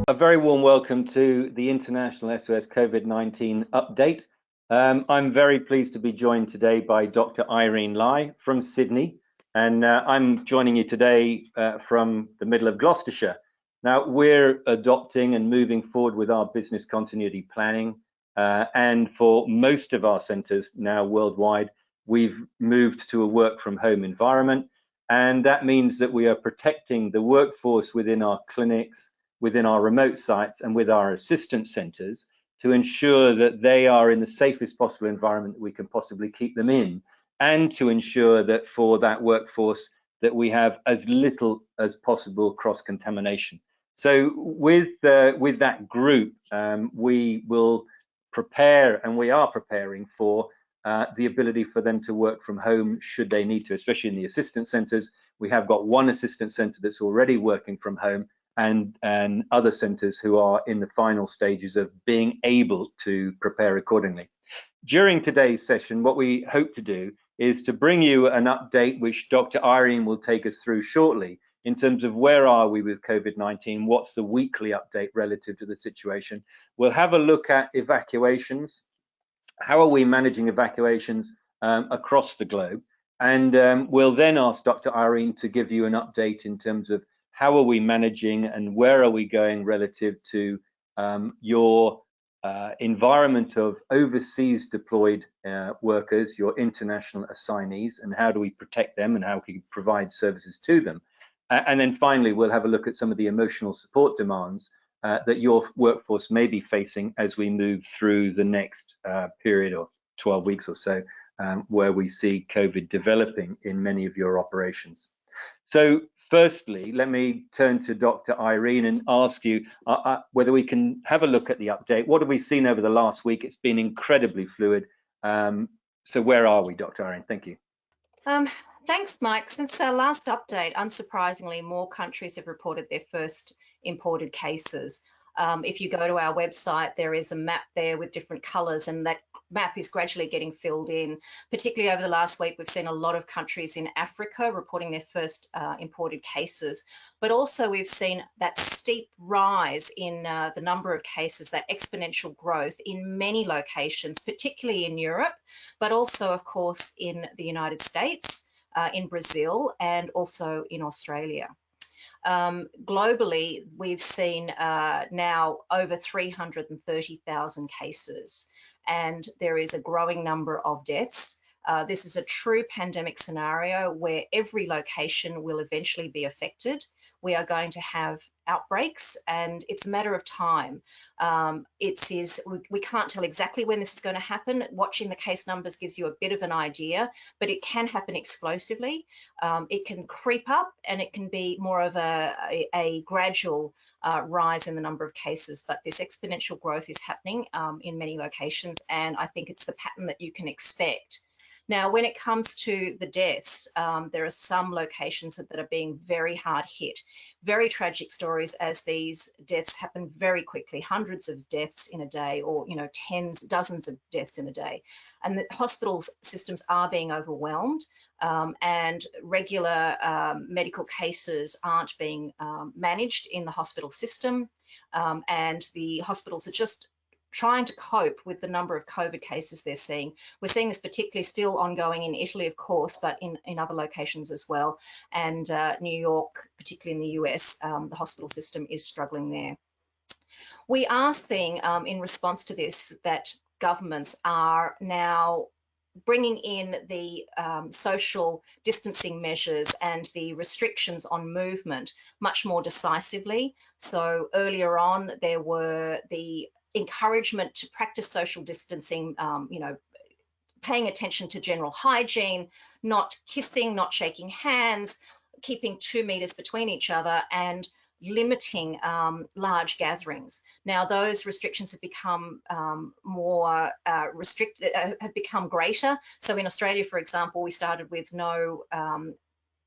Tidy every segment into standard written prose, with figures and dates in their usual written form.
A very warm welcome to the International SOS COVID-19 update. I'm very pleased to be joined today by Dr. Irene Lai from Sydney, and I'm joining you today from the middle of Gloucestershire. Now, we're adopting and moving forward with our business continuity planning, and for most of our centres now worldwide, we've moved to a work from home environment, and that means that we are protecting the workforce within our clinics, within our remote sites, and with our assistance centres to ensure that they are in the safest possible environment that we can possibly keep them in, and to ensure that for that workforce that we have as little as possible cross-contamination. So with that group, we will prepare, and we are preparing for the ability for them to work from home should they need to, especially in the assistance centres. We have got one assistance centre that's already working from home, and other centres who are in the final stages of being able to prepare accordingly. During today's session, what we hope to do is to bring you an update which Dr. Irene will take us through shortly in terms of where are we with COVID-19, what's the weekly update relative to the situation. We'll have a look at evacuations, how are we managing evacuations across the globe, and we'll then ask Dr. Irene to give you an update in terms of how are we managing and where are we going relative to your environment of overseas deployed workers, your international assignees, and how do we protect them and how can we provide services to them. And then finally, we'll have a look at some of the emotional support demands that your workforce may be facing as we move through the next period of 12 weeks or so, where we see COVID developing in many of your operations. So firstly, let me turn to Dr. Irene and ask you whether we can have a look at the update. What have we seen over the last week? It's been incredibly fluid. So where are we, Dr. Irene? Thank you. Thanks, Mike. Since our last update, unsurprisingly, more countries have reported their first imported cases. If you go to our website, there is a map there with different colours, and that map is gradually getting filled in. Particularly over the last week, we've seen a lot of countries in Africa reporting their first imported cases, but also we've seen that steep rise in the number of cases, that exponential growth in many locations, particularly in Europe, but also, of course, in the United States, in Brazil, and also in Australia. Globally, we've seen now over 330,000 cases, and there is a growing number of deaths. This is a true pandemic scenario where every location will eventually be affected. We are going to have outbreaks, and it's a matter of time. We can't tell exactly when this is going to happen. Watching the case numbers gives you a bit of an idea, but it can happen explosively. It can creep up, and it can be more of a gradual rise in the number of cases, but this exponential growth is happening in many locations, and I think it's the pattern that you can expect. Now, when it comes to the deaths, there are some locations that are being very hard hit. Very tragic stories as these deaths happen very quickly, hundreds of deaths in a day, or dozens of deaths in a day. And the hospital systems are being overwhelmed, and regular medical cases aren't being managed in the hospital system, and the hospitals are just trying to cope with the number of COVID cases they're seeing. We're seeing this particularly still ongoing in Italy, of course, but in other locations as well. And New York, particularly in the US, the hospital system is struggling there. We are seeing in response to this that governments are now bringing in the social distancing measures and the restrictions on movement much more decisively. So earlier on, there were the encouragement to practice social distancing, paying attention to general hygiene, not kissing, not shaking hands, keeping 2 meters between each other, and limiting large gatherings. Now, those restrictions have become more restricted, have become greater. So in Australia, for example, we started with no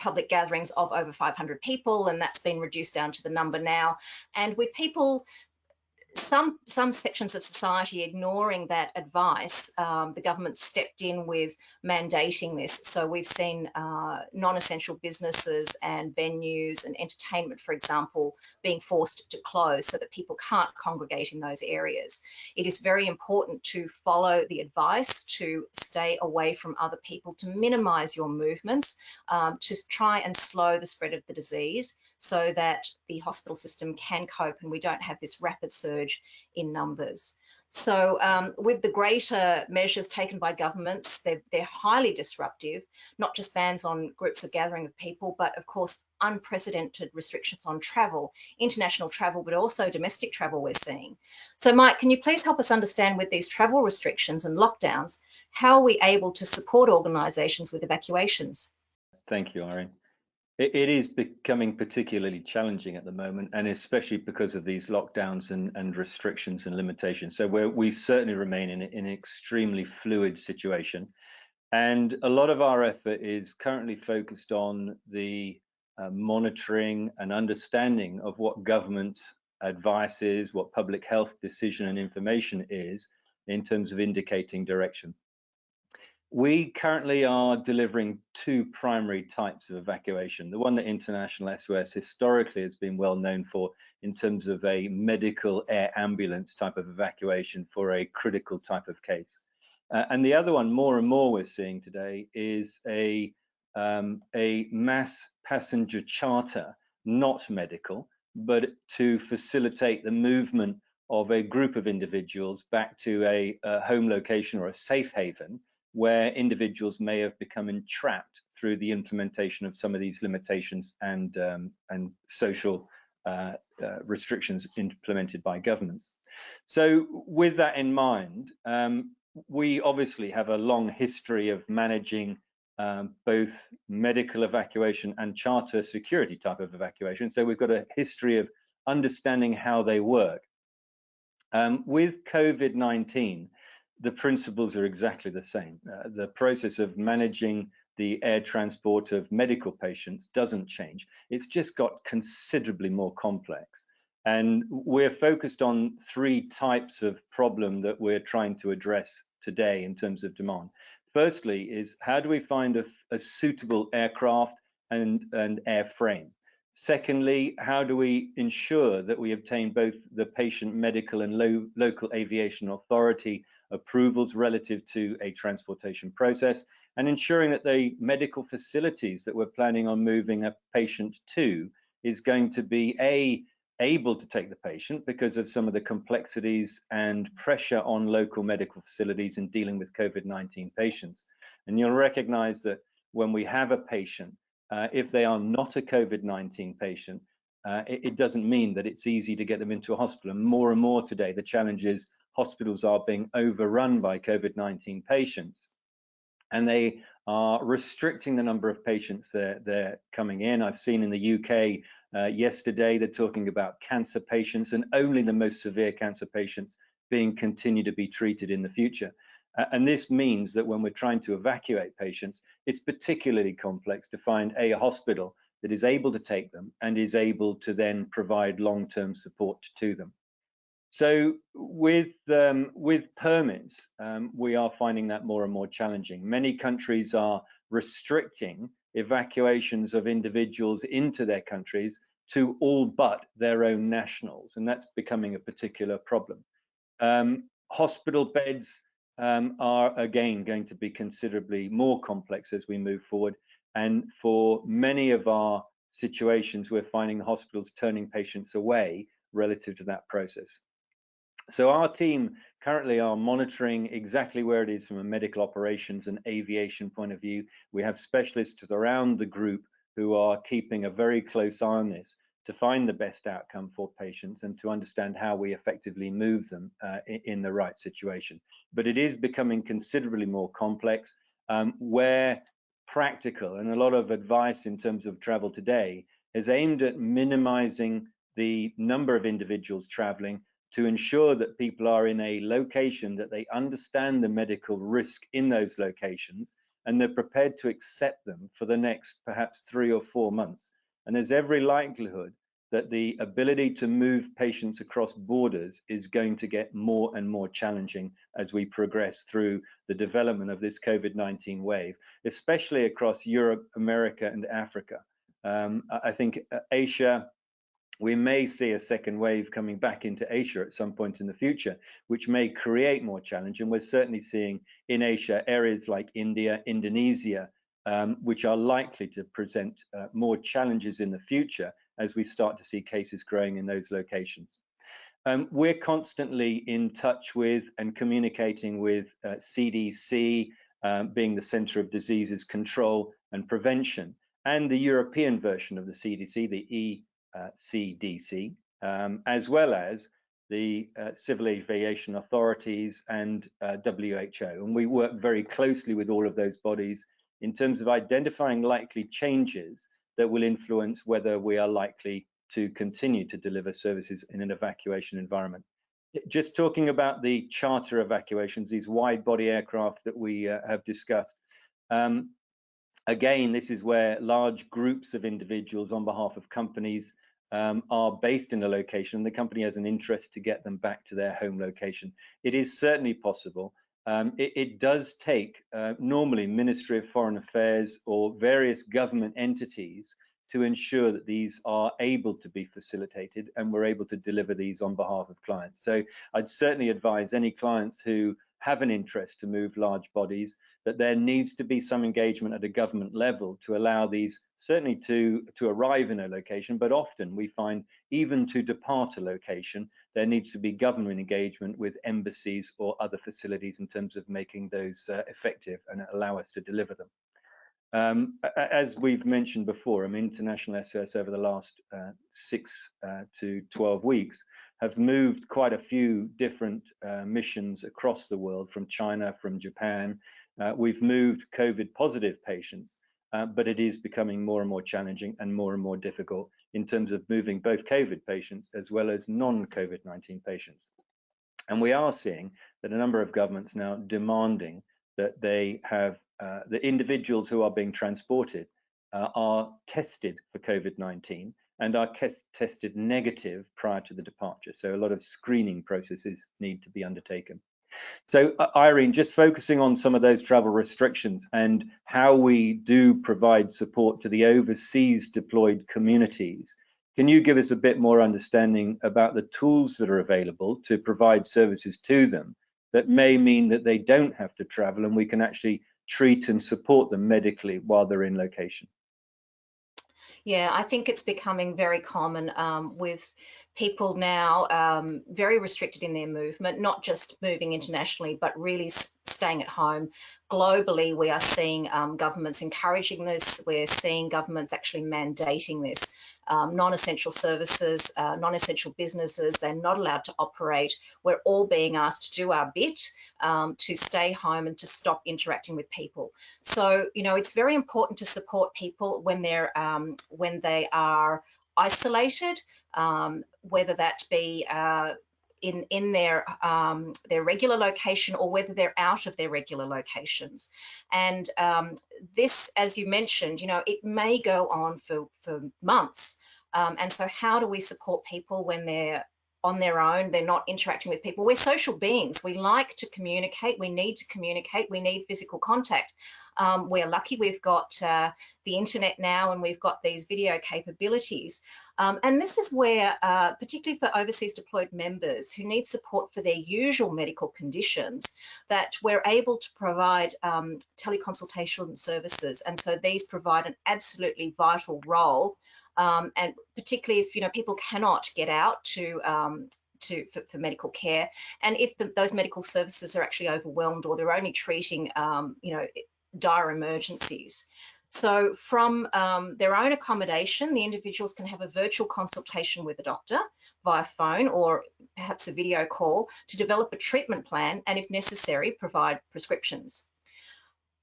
public gatherings of over 500 people, and that's been reduced down to the number now. And with people some sections of society ignoring that advice, the government stepped in with mandating this. So we've seen non-essential businesses and venues and entertainment, for example, being forced to close so that people can't congregate in those areas. It is very important to follow the advice, to stay away from other people, to minimize your movements, to try and slow the spread of the disease so that the hospital system can cope and we don't have this rapid surge in numbers. So with the greater measures taken by governments, they're highly disruptive, not just bans on groups of gathering of people, but of course, unprecedented restrictions on travel, international travel, but also domestic travel we're seeing. So Mike, can you please help us understand with these travel restrictions and lockdowns, how are we able to support organisations with evacuations? Thank you, Irene. It is becoming particularly challenging at the moment, and especially because of these lockdowns and restrictions and limitations. So we certainly remain in an extremely fluid situation. And a lot of our effort is currently focused on the monitoring and understanding of what government's advice is, what public health decision and information is in terms of indicating direction. We currently are delivering two primary types of evacuation. The one that International SOS historically has been well known for in terms of a medical air ambulance type of evacuation for a critical type of case. And the other one, more and more we're seeing today, is a mass passenger charter, not medical, but to facilitate the movement of a group of individuals back to a home location or a safe haven, where individuals may have become entrapped through the implementation of some of these limitations and social restrictions implemented by governments. So with that in mind, we obviously have a long history of managing both medical evacuation and charter security type of evacuation. So we've got a history of understanding how they work. With COVID-19, the principles are exactly the same. The process of managing the air transport of medical patients doesn't change. It's just got considerably more complex. And we're focused on three types of problem that we're trying to address today in terms of demand. Firstly is, how do we find a suitable aircraft and airframe? Secondly, how do we ensure that we obtain both the patient medical and local aviation authority approvals relative to a transportation process, and ensuring that the medical facilities that we're planning on moving a patient to is going to be able to take the patient because of some of the complexities and pressure on local medical facilities in dealing with COVID-19 patients. And you'll recognize that when we have a patient, if they are not a COVID-19 patient, it doesn't mean that it's easy to get them into a hospital. And more today, the challenge is hospitals are being overrun by COVID-19 patients, and they are restricting the number of patients they're coming in. I've seen in the UK yesterday, they're talking about cancer patients and only the most severe cancer patients being continued to be treated in the future. And this means that when we're trying to evacuate patients, it's particularly complex to find a hospital that is able to take them and is able to then provide long-term support to them. So with permits, we are finding that more and more challenging. Many countries are restricting evacuations of individuals into their countries to all but their own nationals, and that's becoming a particular problem. Hospital beds are again going to be considerably more complex as we move forward, and for many of our situations, we're finding the hospitals turning patients away relative to that process. So our team currently are monitoring exactly where it is from a medical operations and aviation point of view. We have specialists around the group who are keeping a very close eye on this to find the best outcome for patients and to understand how we effectively move them in the right situation. But it is becoming considerably more complex, where practical, and a lot of advice in terms of travel today is aimed at minimizing the number of individuals traveling to ensure that people are in a location that they understand the medical risk in those locations and they're prepared to accept them for the next perhaps 3 or 4 months. And there's every likelihood that the ability to move patients across borders is going to get more and more challenging as we progress through the development of this COVID-19 wave, especially across Europe, America, and Africa. I think Asia, we may see a second wave coming back into Asia at some point in the future, which may create more challenge. And we're certainly seeing in Asia areas like India, Indonesia, which are likely to present more challenges in the future as we start to see cases growing in those locations. We're constantly in touch with and communicating with CDC, being the Centre of Diseases Control and Prevention, and the European version of the CDC, the ECDC, as well as the civil aviation authorities and WHO. And we work very closely with all of those bodies in terms of identifying likely changes that will influence whether we are likely to continue to deliver services in an evacuation environment. Just talking about the charter evacuations, these wide body aircraft that we have discussed, again, this is where large groups of individuals on behalf of companies are based in a location. The company has an interest to get them back to their home location. It is certainly possible. It does take normally Ministry of Foreign Affairs or various government entities to ensure that these are able to be facilitated and we're able to deliver these on behalf of clients. So I'd certainly advise any clients who have an interest to move large bodies that there needs to be some engagement at a government level to allow these certainly to arrive in a location, but often we find even to depart a location, there needs to be government engagement with embassies or other facilities in terms of making those effective and allow us to deliver them. As we've mentioned before, International SOS over the last 6 to 12 weeks have moved quite a few different missions across the world, from China, from Japan. We've moved COVID positive patients, but it is becoming more and more challenging and more difficult in terms of moving both COVID patients as well as non-COVID-19 patients. And we are seeing that a number of governments now demanding that they have the individuals who are being transported are tested for COVID-19 and are tested negative prior to the departure. So a lot of screening processes need to be undertaken. So Irene, just focusing on some of those travel restrictions and how we do provide support to the overseas deployed communities, can you give us a bit more understanding about the tools that are available to provide services to them that may mean that they don't have to travel and we can actually treat and support them medically while they're in location? Yeah, I think it's becoming very common with people now very restricted in their movement, not just moving internationally, but really staying at home. Globally, we are seeing governments encouraging this. We're seeing governments actually mandating this. Non-essential services, non-essential businesses, they're not allowed to operate. We're all being asked to do our bit to stay home and to stop interacting with people. So, you know, it's very important to support people when they are isolated, whether that be in their regular location or whether they're out of their regular locations. And this, as you mentioned, you know, it may go on for months. And so how do we support people when they're on their own, they're not interacting with people? We're social beings. We like to communicate. We need to communicate. We need physical contact. We're lucky we've got the internet now and we've got these video capabilities. And this is where, particularly for overseas deployed members who need support for their usual medical conditions, that we're able to provide teleconsultation services. And so these provide an absolutely vital role. And particularly if, you know, people cannot get out for medical care, and if those medical services are actually overwhelmed or they're only treating, you know, dire emergencies. So from their own accommodation, the individuals can have a virtual consultation with a doctor via phone or perhaps a video call to develop a treatment plan and, if necessary, provide prescriptions.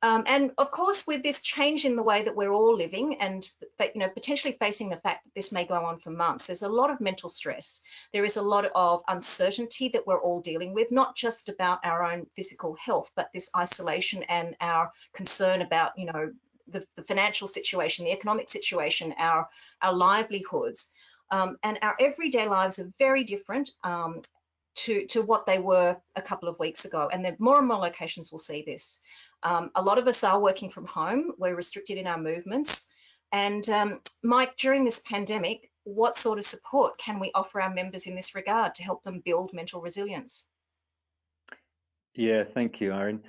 And of course, with this change in the way that we're all living and, you know, potentially facing the fact that this may go on for months, there's a lot of mental stress. There is a lot of uncertainty that we're all dealing with, not just about our own physical health, but this isolation and our concern about, you know, the financial situation, the economic situation, our livelihoods. And our everyday lives are very different to what they were a couple of weeks ago. And more and more locations will see this. A lot of us are working from home. We're restricted in our movements. And Mike, during this pandemic, what sort of support can we offer our members in this regard to help them build mental resilience? Yeah, thank you, Irene.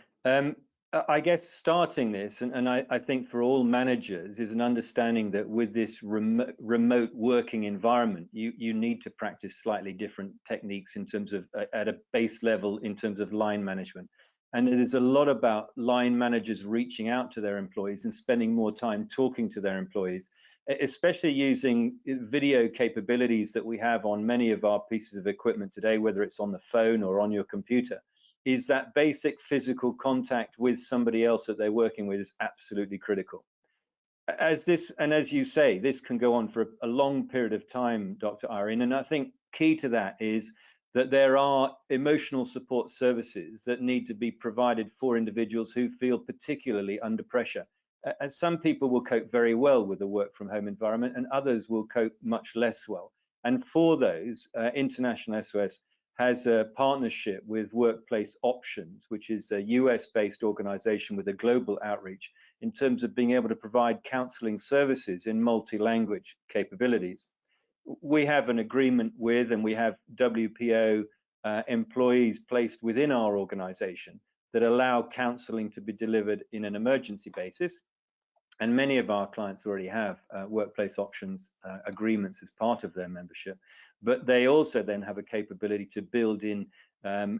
I guess starting this, and I think for all managers, is an understanding that with this remote working environment, you need to practice slightly different techniques in terms of at a base level in terms of line management. And it is a lot about line managers reaching out to their employees and spending more time talking to their employees, especially using video capabilities that we have on many of our pieces of equipment today, whether it's on the phone or on your computer. Is that basic physical contact with somebody else that they're working with is absolutely critical. As you say, this can go on for a long period of time, Dr. Irene, and I think key to that is that there are emotional support services that need to be provided for individuals who feel particularly under pressure. And some people will cope very well with the work from home environment, and others will cope much less well. And for those, International SOS has a partnership with Workplace Options, which is a US-based organization with a global outreach in terms of being able to provide counseling services in multi-language capabilities. We have an agreement with, and we have WPO employees placed within our organization that allow counseling to be delivered in an emergency basis. And many of our clients already have workplace options agreements as part of their membership, but they also then have a capability to build in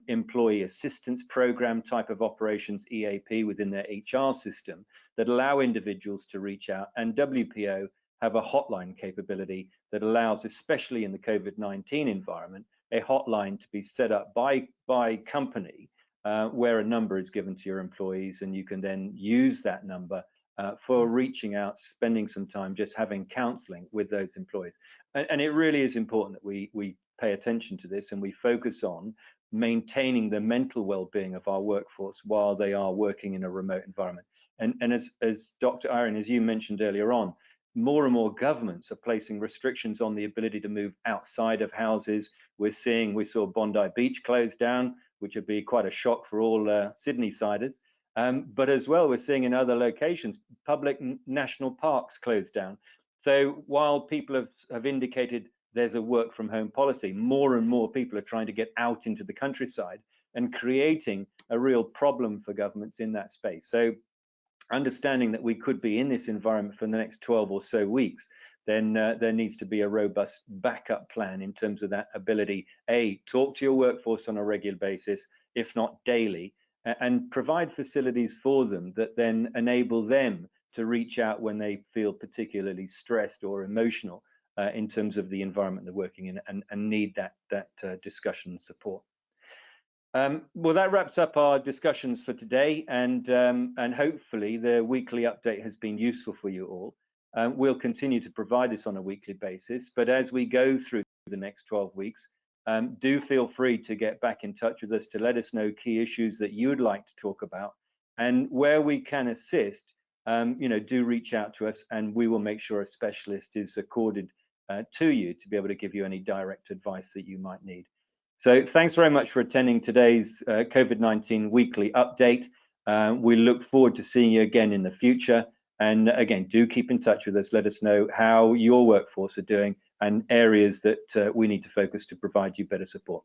employee assistance program type of operations, EAP, within their HR system that allow individuals to reach out. And WPO have a hotline capability that allows, especially in the COVID-19 environment, a hotline to be set up by company where a number is given to your employees, and you can then use that number for reaching out, spending some time just having counseling with those employees. And it really is important that we pay attention to this and we focus on maintaining the mental well-being of our workforce while they are working in a remote environment. And as Dr. Irene, as you mentioned earlier on, more and more governments are placing restrictions on the ability to move outside of houses. We saw Bondi Beach closed down, which would be quite a shock for all Sydney-siders. But as well, we're seeing in other locations, public national parks closed down. So while people have indicated there's a work from home policy, more and more people are trying to get out into the countryside and creating a real problem for governments in that space. So understanding that we could be in this environment for the next 12 or so weeks, then there needs to be a robust backup plan in terms of that ability, talk to your workforce on a regular basis, if not daily, and provide facilities for them that then enable them to reach out when they feel particularly stressed or emotional in terms of the environment they're working in, and need that discussion and support. Well, that wraps up our discussions for today, and hopefully the weekly update has been useful for you all. We'll continue to provide this on a weekly basis, but as we go through the next 12 weeks, do feel free to get back in touch with us to let us know key issues that you would like to talk about, and where we can assist, do reach out to us, and we will make sure a specialist is accorded to you to be able to give you any direct advice that you might need. So thanks very much for attending today's COVID-19 weekly update. We look forward to seeing you again in the future. And again, do keep in touch with us. Let us know how your workforce are doing and areas that we need to focus to provide you better support.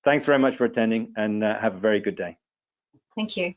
Thanks very much for attending, and have a very good day. Thank you.